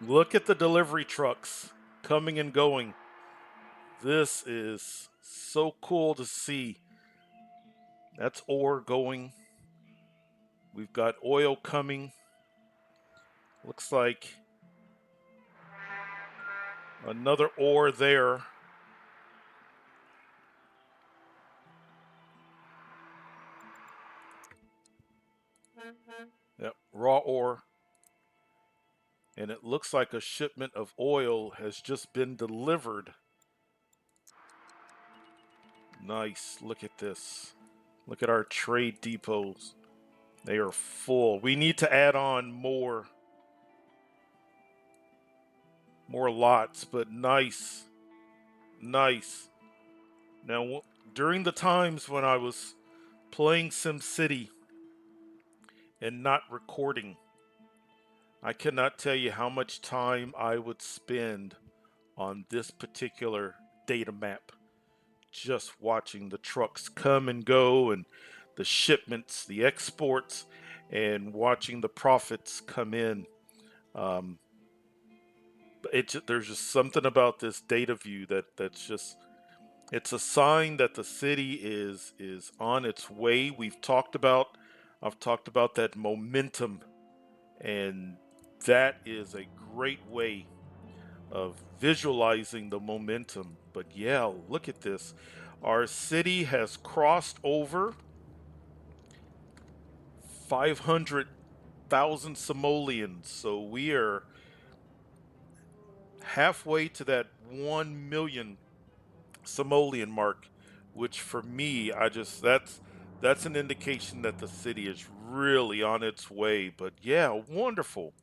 Look at the delivery trucks coming and going. This is so cool to see. That's ore going. We've got oil coming. Looks like another ore there. Yep, raw ore. And it looks like a shipment of oil has just been delivered. Nice. Look at this. Look at our trade depots. They are full. We need to add on more lots, but nice. Nice. Now, during the times when I was playing SimCity and not recording, I cannot tell you how much time I would spend on this particular data map, just watching the trucks come and go and the shipments, the exports, and watching the profits come in. Um, there's just something about this data view that's just it's a sign that the city is on its way. I've talked about that momentum, and that is a great way of visualizing the momentum. But yeah, look at this. Our city has crossed over 500,000 simoleons. So we are halfway to that 1 million simoleon mark, which for me, that's an indication that the city is really on its way. But yeah, wonderful.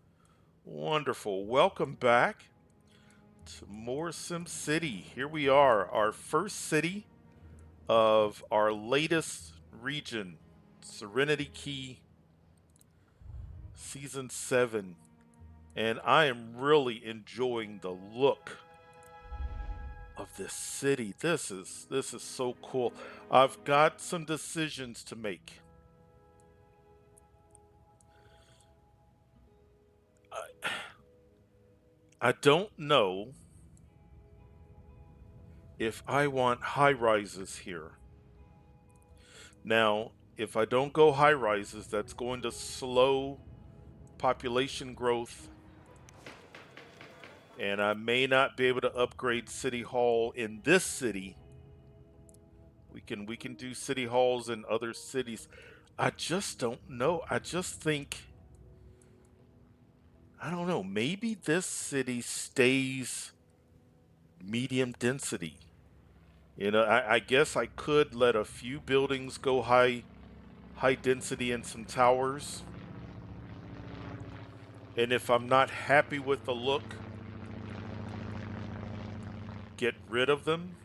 Wonderful. Welcome back to more SimCity. Here we are, our first city of our latest region, Serenity Key, Season 7. And I am really enjoying the look of this city. This is so cool. I've got some decisions to make. I, I don't know if I want high rises here. Now, if I don't go high rises, that's going to slow population growth, and I may not be able to upgrade City Hall in this city. We can do city halls in other cities. I just don't know. I just think I don't know. Maybe this city stays medium density. I guess I could let a few buildings go high density and some towers. And if I'm not happy with the look, get rid of them.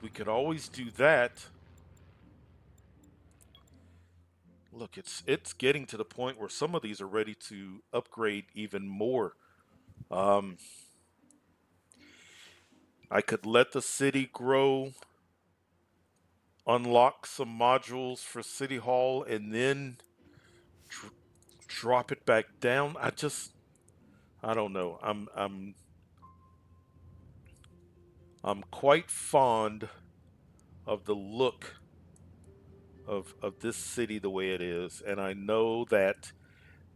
We could always do that. Look, it's getting to the point where some of these are ready to upgrade even more. Um, I could let the city grow, unlock some modules for City Hall, and then dr- drop it back down. I don't know. I'm quite fond of the look of this city the way it is, and I know that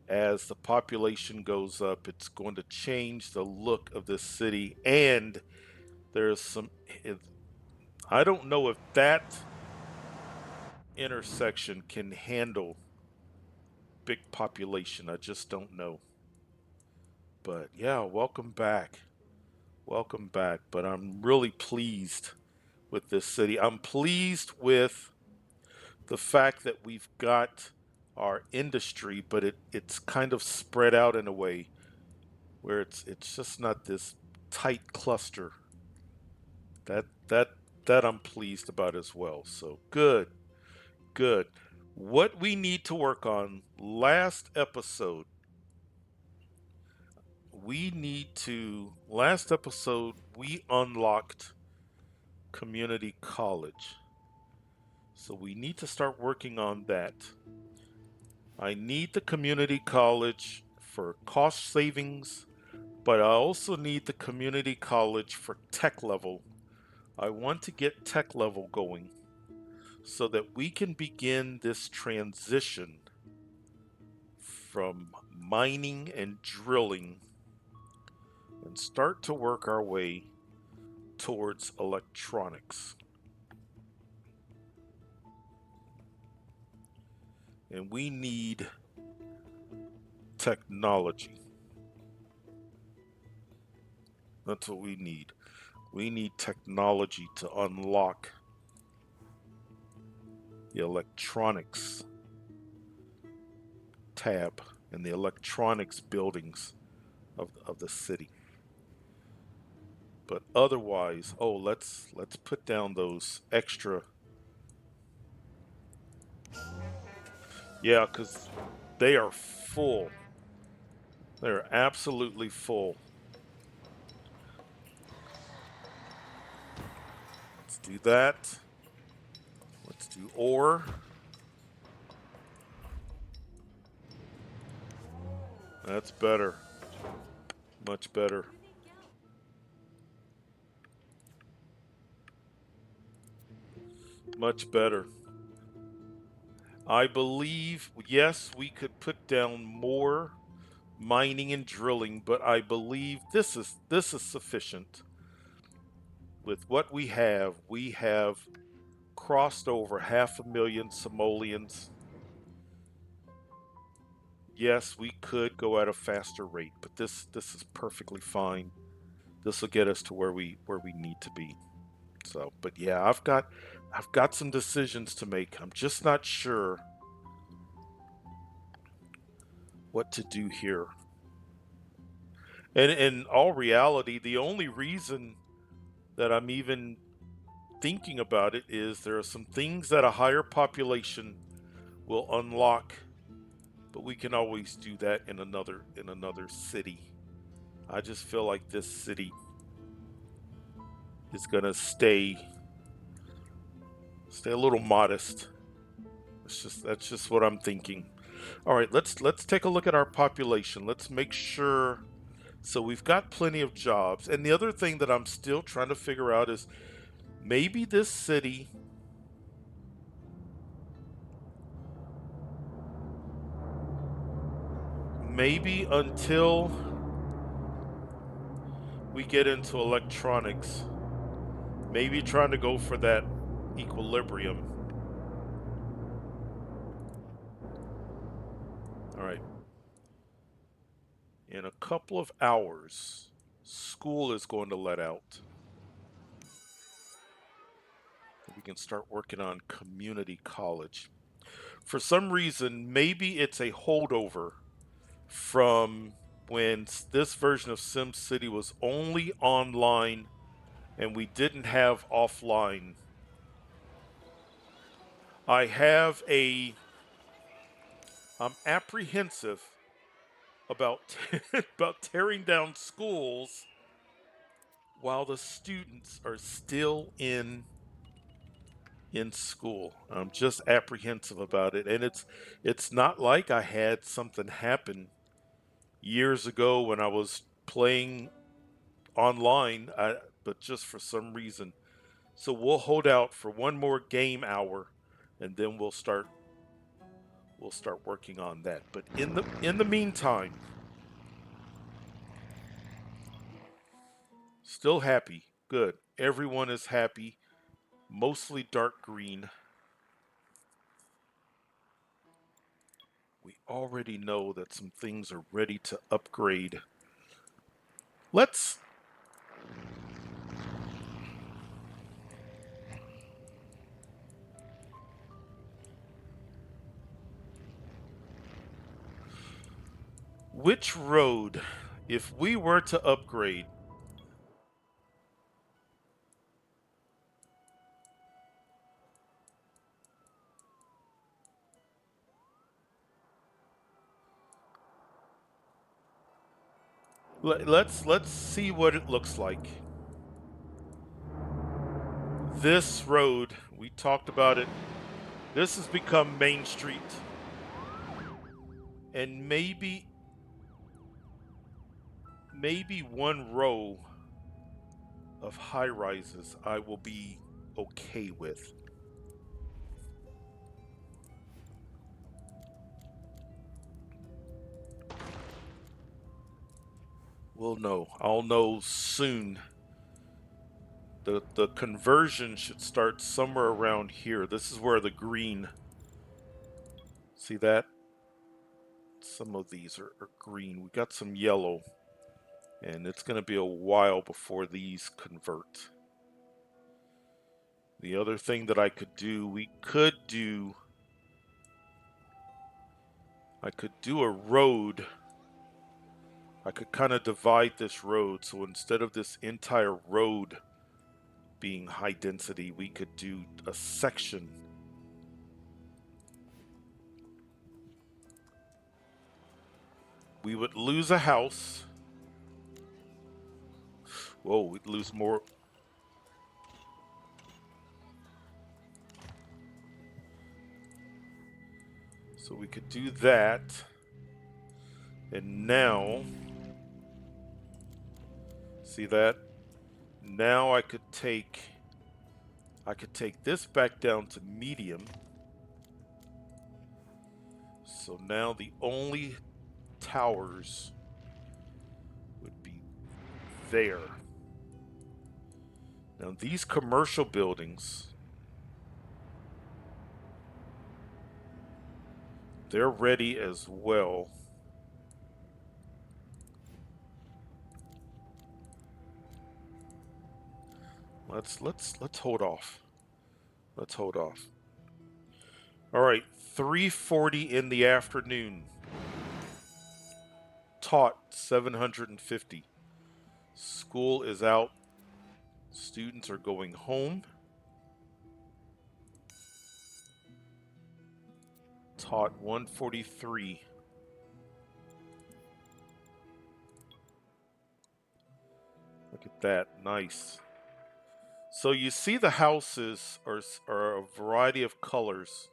as the population goes up, it's going to change the look of this city. And there's some, I don't know if that intersection can handle big population. I just don't know. But yeah, welcome back. Welcome back. But I'm really pleased with this city. I'm pleased with the fact that we've got our industry, but it's kind of spread out in a way where it's just not this tight cluster. That that that I'm pleased about as well. So good, good. What we need to work on last episode, last episode we unlocked community college. So we need to start working on that. I need the community college for cost savings. But I also need the community college for tech level. I want to get tech level going so that we can begin this transition from mining and drilling and start to work our way towards electronics. And we need technology. That's what we need. We need technology to unlock the electronics tab and the electronics buildings of the city. But otherwise, oh, let's put down those extra. Yeah, because they are full. They're absolutely full. Let's do that. Let's do ore. That's better. Much better. Much better. I believe, yes, we could put down more mining and drilling, but I believe this is sufficient. With what we have crossed over 500,000 simoleons. Yes, we could go at a faster rate, but this is perfectly fine. This will get us to where we need to be. So, but yeah, I've got some decisions to make. I'm just not sure what to do here. And in all reality, the only reason that I'm even thinking about it is there are some things that a higher population will unlock, but we can always do that in another city. I just feel like this city is gonna stay a little modest. That's just what I'm thinking. All right, let's take a look at our population. Let's make sure. So we've got plenty of jobs. And the other thing that I'm still trying to figure out is maybe this city, maybe until we get into electronics, maybe trying to go for that equilibrium. All right. In a couple of hours, school is going to let out. We can start working on community college. For some reason, maybe it's a holdover from when this version of SimCity was only online and we didn't have offline. I have a I'm apprehensive about about tearing down schools while the students are still in school. I'm just apprehensive about it, and it's not like I had something happen years ago when I was playing online, but just for some reason. So we'll hold out for one more game hour, and then we'll start working on that. But in the meantime, still happy. Good. Everyone is happy. Mostly dark green. We already know that some things are ready to upgrade. Let's Which road, if we were to upgrade, let's see what it looks like. This road, we talked about it. This has become Main Street, and maybe one row of high rises I will be okay with. We'll know. I'll know soon. The conversion should start somewhere around here. This is where the green, see that? Some of these are green. We got some yellow, and it's going to be a while before these convert. The other thing that I could do, I could do a road. I could kind of divide this road. So instead of this entire road being high density, we could do a section. We would lose a house. Whoa, we'd lose more. So we could do that. And now, see that? Now I could take this back down to medium. So now the only towers would be there. Now these commercial buildings, they're ready as well. Let's hold off. Let's hold off. All right, 3:40 in the afternoon. Taught 750. School is out. Students are going home. Taught 143. Look at that, nice. So you see the houses are a variety of colors.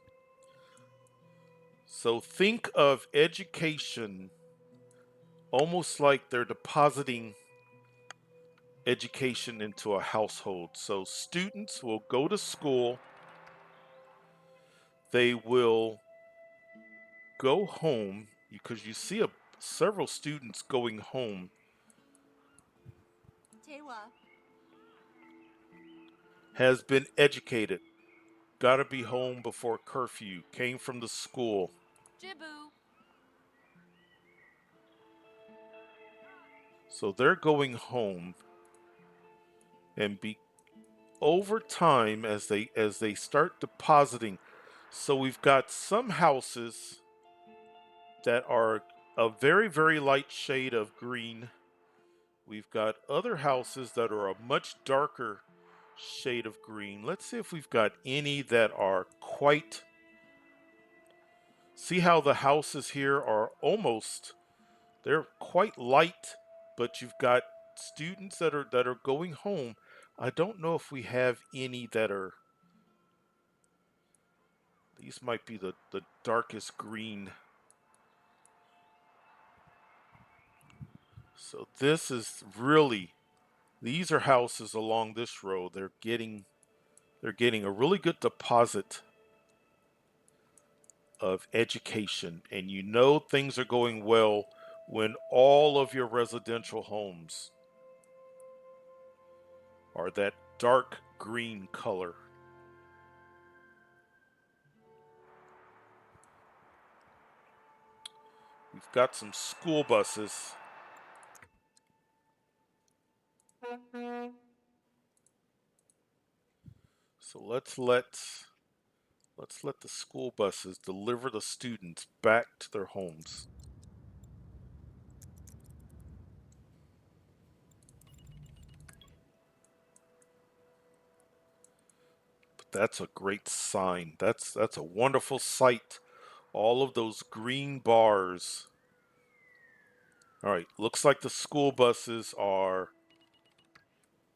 So think of education almost like they're depositing education into a household. So students will go to school, they will go home because you see several students going home. Has been educated, got to be home before curfew, came from the school. Jibu. So they're going home, and be over time as they start depositing. So we've got some houses that are a very, very light shade of green. We've got other houses that are a much darker shade of green. Let's see if we've got any that are quite. See how the houses here are almost, they're quite light, but you've got students that are going home. I don't know if we have any that are, these might be the darkest green. So this is really, these are houses along this road. They're getting a really good deposit of education, and you know things are going well when all of your residential homes are that dark green color. We've got some school buses. So let's let the school buses deliver the students back to their homes. But that's a great sign. That's a wonderful sight. All of those green bars. All right, looks like the school buses are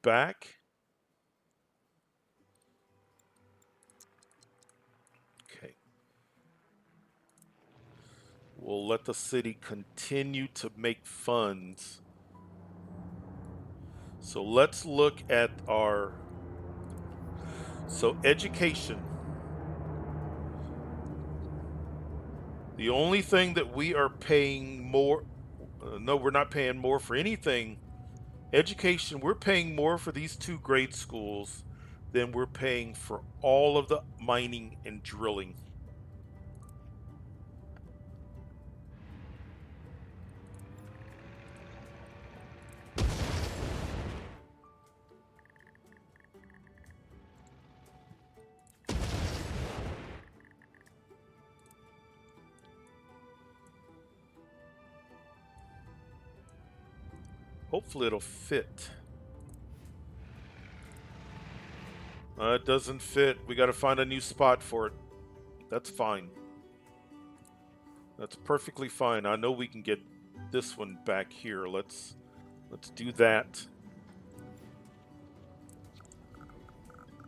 back. Okay. We'll let the city continue to make funds So let's look at our, so education. The only thing that we are paying more, no, we're not paying more for anything. Education, we're paying more for these two grade schools than we're paying for all of the mining and drilling. Hopefully it'll fit. It doesn't fit. We got to find a new spot for it. That's fine. That's perfectly fine. I know we can get this one back here. Let's do that.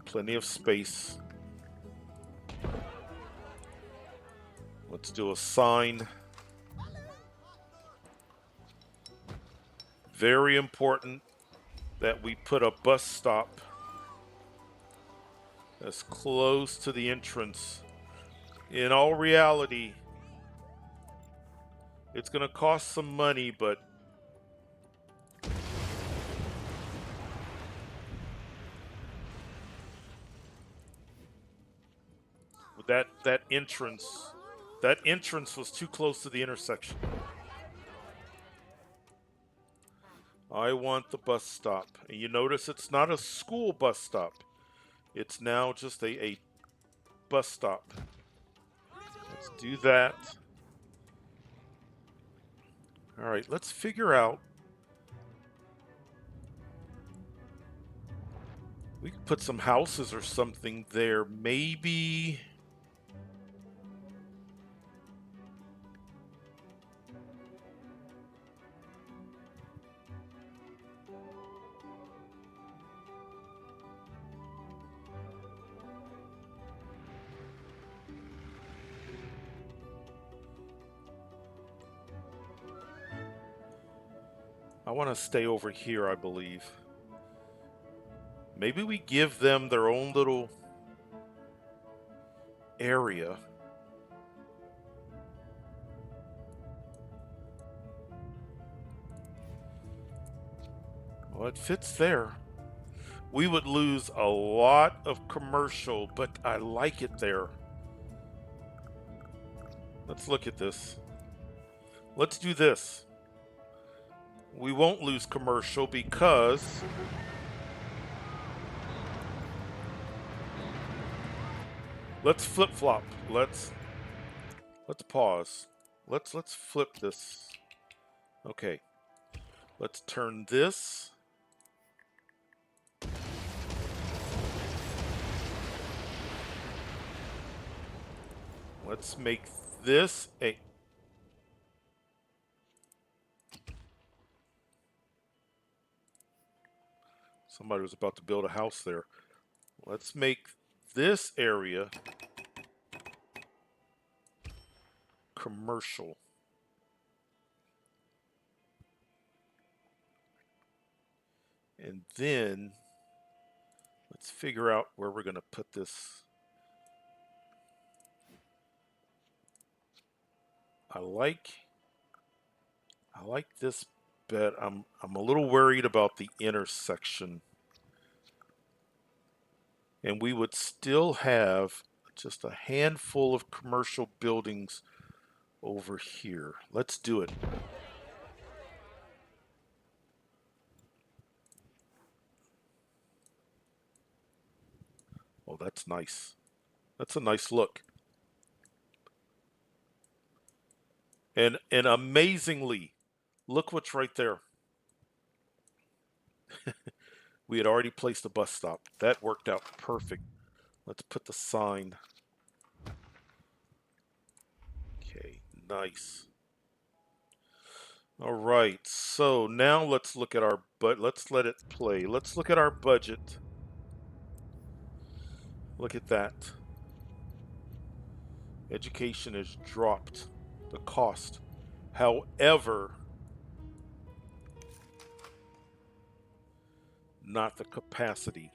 Plenty of space. Let's do a sign. Very important that we put a bus stop as close to the entrance. In all reality, it's going to cost some money, but that entrance was too close to the intersection. I want the bus stop. And you notice it's not a school bus stop. It's now just a bus stop. Let's do that. All right, let's figure out. We could put some houses or something there. Maybe. I want to stay over here, I believe. Maybe we give them their own little area. Well, it fits there. We would lose a lot of commercial, but I like it there. Let's look at this. Let's do this. We won't lose commercial because let's flip-flop. Let's pause. Let's flip this. Okay. Let's turn this. Let's make this a. Somebody was about to build a house there. Let's make this area commercial. And then let's figure out where we're going to put this. I like this bet. I'm a little worried about the intersection. And we would still have just a handful of commercial buildings over here. Let's do it. Oh, that's nice. That's a nice look. And amazingly, look what's right there. We had already placed a bus stop. That worked out perfect. Let's put the sign. Okay, nice. All right, so now let's look at our let's let it play. Let's look at our budget. Look at that. Education has dropped the cost. However, not the capacity.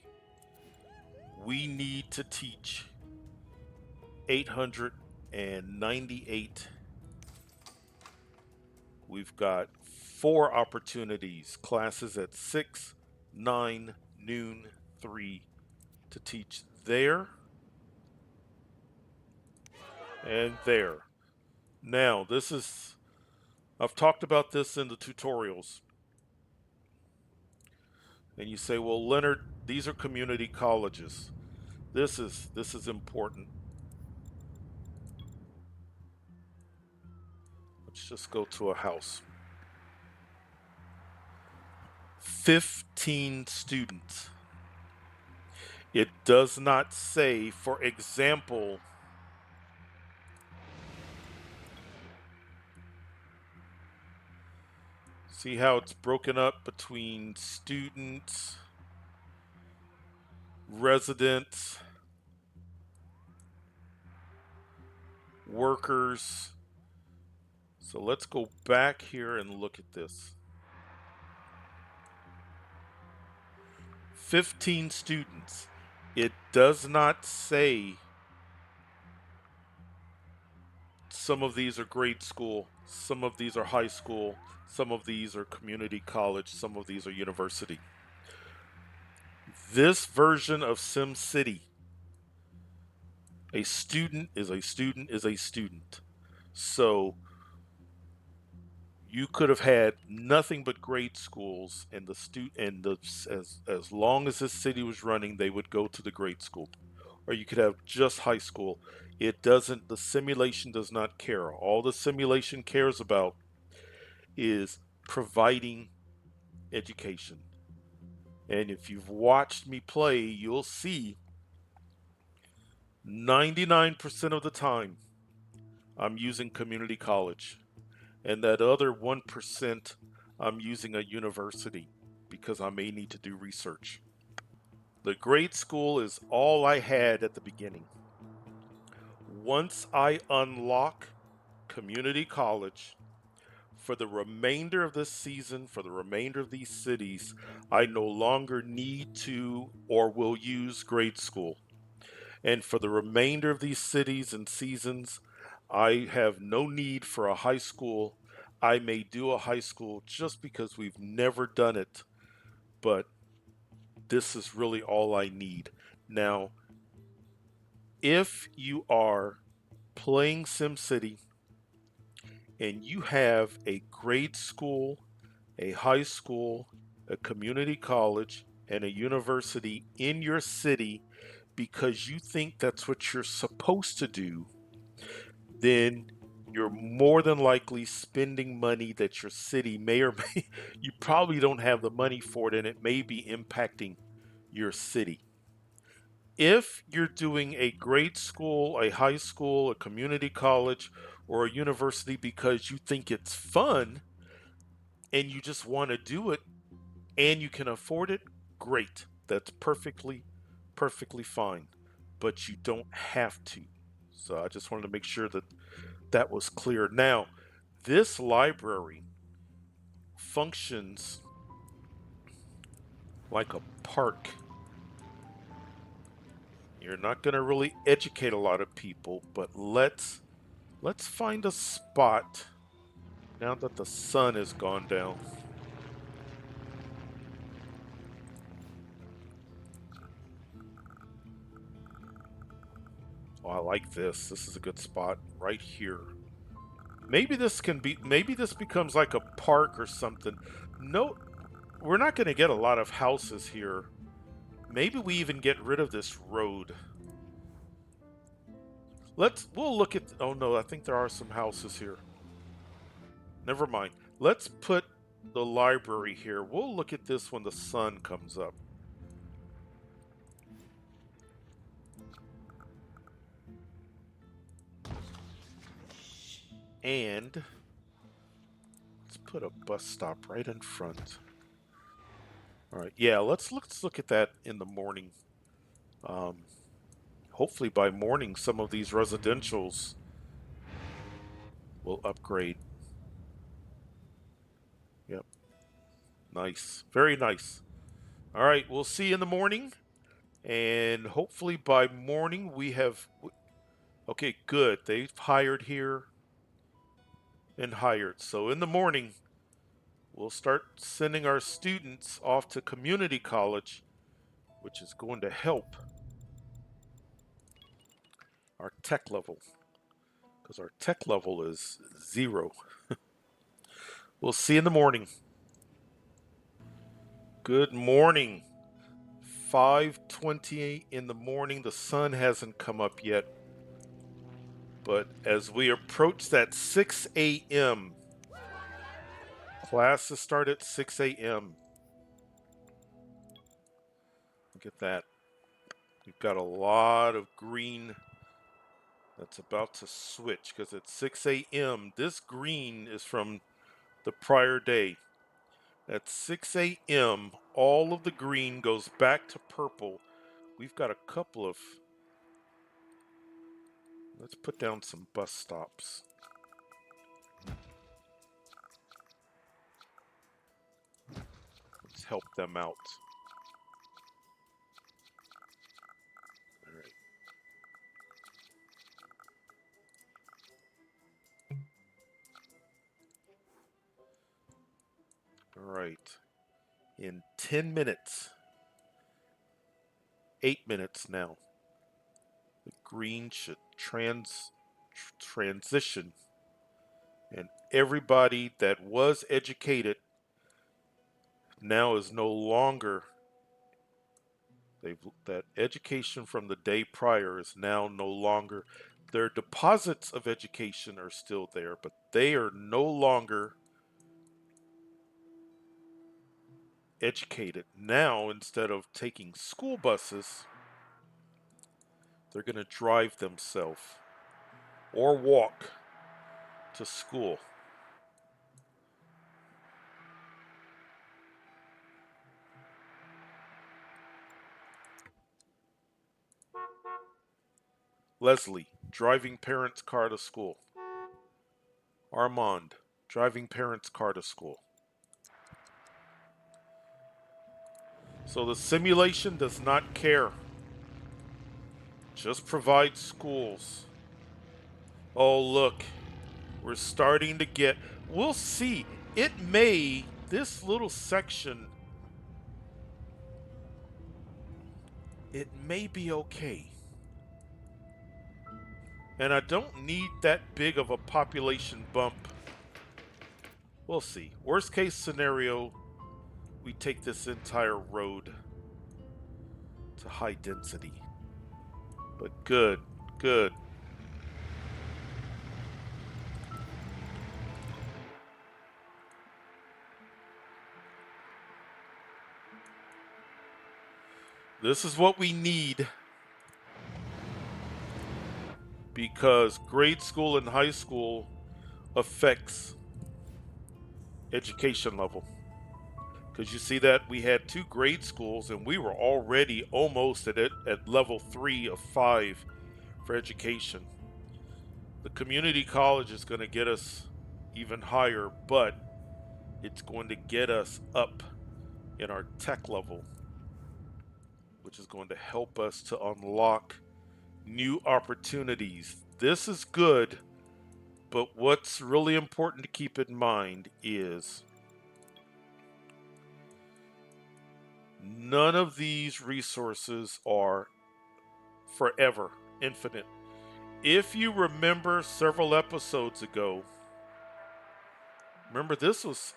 We need to teach 898. We've got 4 opportunities, classes at 6, 9, noon, 3 to teach there and there. Now, I've talked about this in the tutorials. And you say, well, Leonard, these are community colleges. This is important. Let's just go to a house. 15 students. It does not say, for example, see how it's broken up between students, residents, workers. So let's go back here and look at this. 15 students. It does not say some of these are grade school, some of these are high school, some of these are community college, some of these are university. This version of SimCity, a student is a student is a student. So you could have had nothing but grade schools, and as long as this city was running, they would go to the grade school. Or you could have just high school. It doesn't, the simulation does not care. All the simulation cares about is providing education. And if you've watched me play, you'll see 99% of the time I'm using community college. And that other 1% I'm using a university because I may need to do research. The grade school is all I had at the beginning. Once I unlock community college, for the remainder of this season, for the remainder of these cities, I no longer need to or will use grade school. And for the remainder of these cities and seasons, I have no need for a high school. I may do a high school just because we've never done it, but this is really all I need. Now, if you are playing SimCity and you have a grade school, a high school, a community college, and a university in your city because you think that's what you're supposed to do, then you're more than likely spending money that your city may or may, you probably don't have the money for it, and it may be impacting your city. If you're doing a grade school, a high school, a community college, or a university because you think it's fun and you just want to do it and you can afford it, great. That's perfectly fine. But you don't have to. So I just wanted to make sure that that was clear. Now, this library functions like a park. You're not going to really educate a lot of people, but let's find a spot now that the sun has gone down. Oh, I like this. This is a good spot right here. Maybe this becomes like a park or something. No, we're not going to get a lot of houses here. Maybe we even get rid of this road. We'll look at, oh no, I think there are some houses here. Never mind. Let's put the library here. We'll look at this when the sun comes up. And let's put a bus stop right in front. All right, yeah, let's look at that in the morning. Um, Hopefully by morning some of these residentials will upgrade. Yep, nice, very nice. All right, we'll see you in the morning. And hopefully by morning we have. Okay, good. They've hired here and hired. So in the morning, we'll start sending our students off to community college, which is going to help our tech level because our tech level is 0. We'll see you in the morning. Good morning. 5:20 in the morning. The sun hasn't come up yet, but as we approach that 6 a.m., classes start at 6 a.m. Look at that. We've got a lot of green that's about to switch because at 6 a.m., this green is from the prior day. At 6 a.m., all of the green goes back to purple. We've got a couple of, let's put down some bus stops. Let's help them out. All right. All right. In 10 minutes, 8 minutes now, the green should transition, and everybody that was educated now is no longer. That education from the day prior is now no longer. Their deposits of education are still there, but they are no longer educated. Now, instead of taking school buses, they're going to drive themselves or walk to school. Leslie, driving parents' car to school. Armand, driving parents' car to school. So the simulation does not care, just provide schools. Oh, look, we're starting to get, we'll see. It may, this little section, it may be okay. And I don't need that big of a population bump. We'll see. Worst case scenario, we take this entire road to high density. But good, good. This is what we need because grade school and high school affects education level. Because you see that we had 2 grade schools and we were already almost at it at level 3 of 5 for education. The community college is going to get us even higher, but it's going to get us up in our tech level, which is going to help us to unlock new opportunities. This is good, but what's really important to keep in mind is none of these resources are forever, infinite. If you remember several episodes ago, remember this was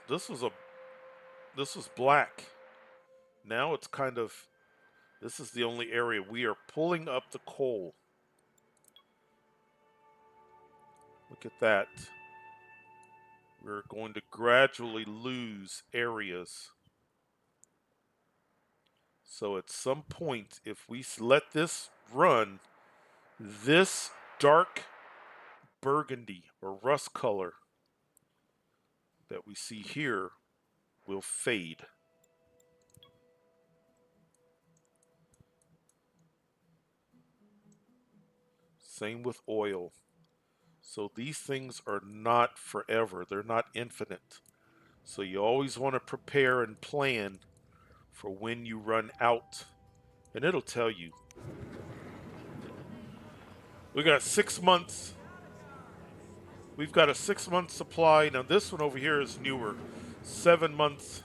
black. Now it's kind of, this is the only area we are pulling up the coal. Look at that. We're going to gradually lose areas. So at some point, if we let this run, this dark burgundy or rust color that we see here will fade. Same with oil. So these things are not forever. They're not infinite. So you always want to prepare and plan for when you run out. And it'll tell you. We got 6 months. We've got a 6 month supply. Now this one over here is newer. 7 months,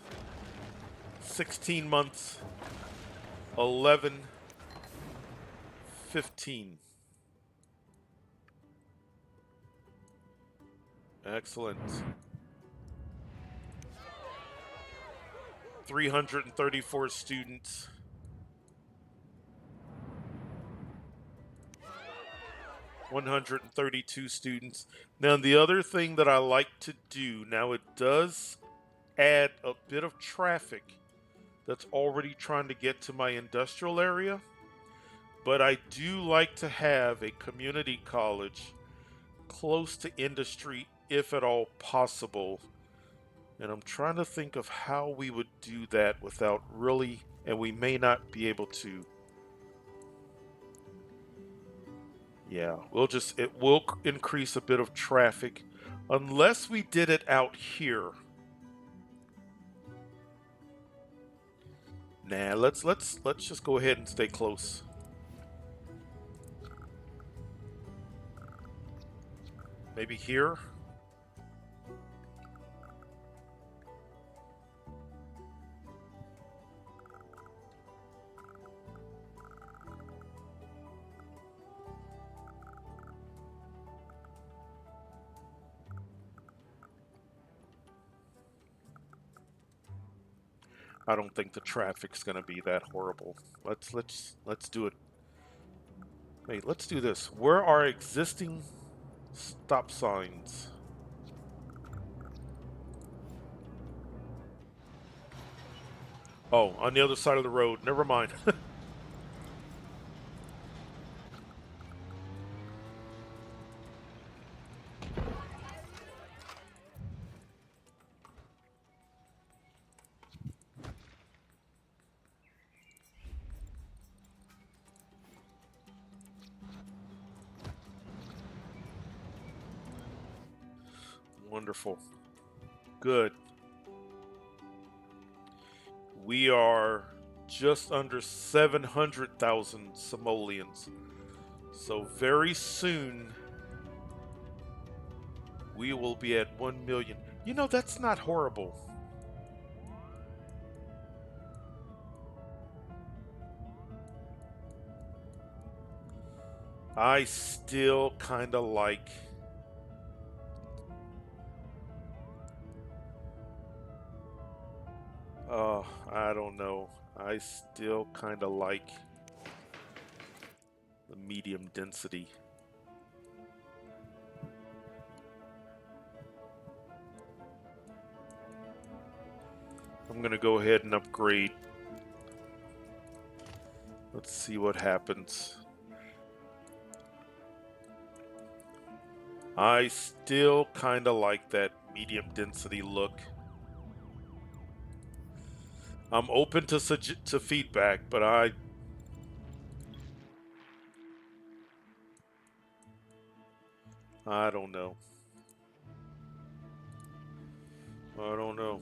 16 months, 11, 15. Excellent. 334 students. 132 students. Now, the other thing that I like to do, now it does add a bit of traffic that's already trying to get to my industrial area, but I do like to have a community college close to industry if at all possible. And I'm trying to think of how we would do that without really, and we may not be able to. Yeah, it will increase a bit of traffic unless we did it out here. Nah, let's just go ahead and stay close. Maybe here. I don't think the traffic's gonna be that horrible. Let's do it. Wait, let's do this. Where are existing stop signs? Oh, on the other side of the road. Never mind. Wonderful. Good. We are just under 700,000 simoleons. So very soon we will be at 1 million. You know, that's not horrible. I still kind of like. I don't know. I still kind of like the medium density. I'm going to go ahead and upgrade. Let's see what happens. I still kind of like that medium density look. I'm open to feedback, but I don't know. I don't know.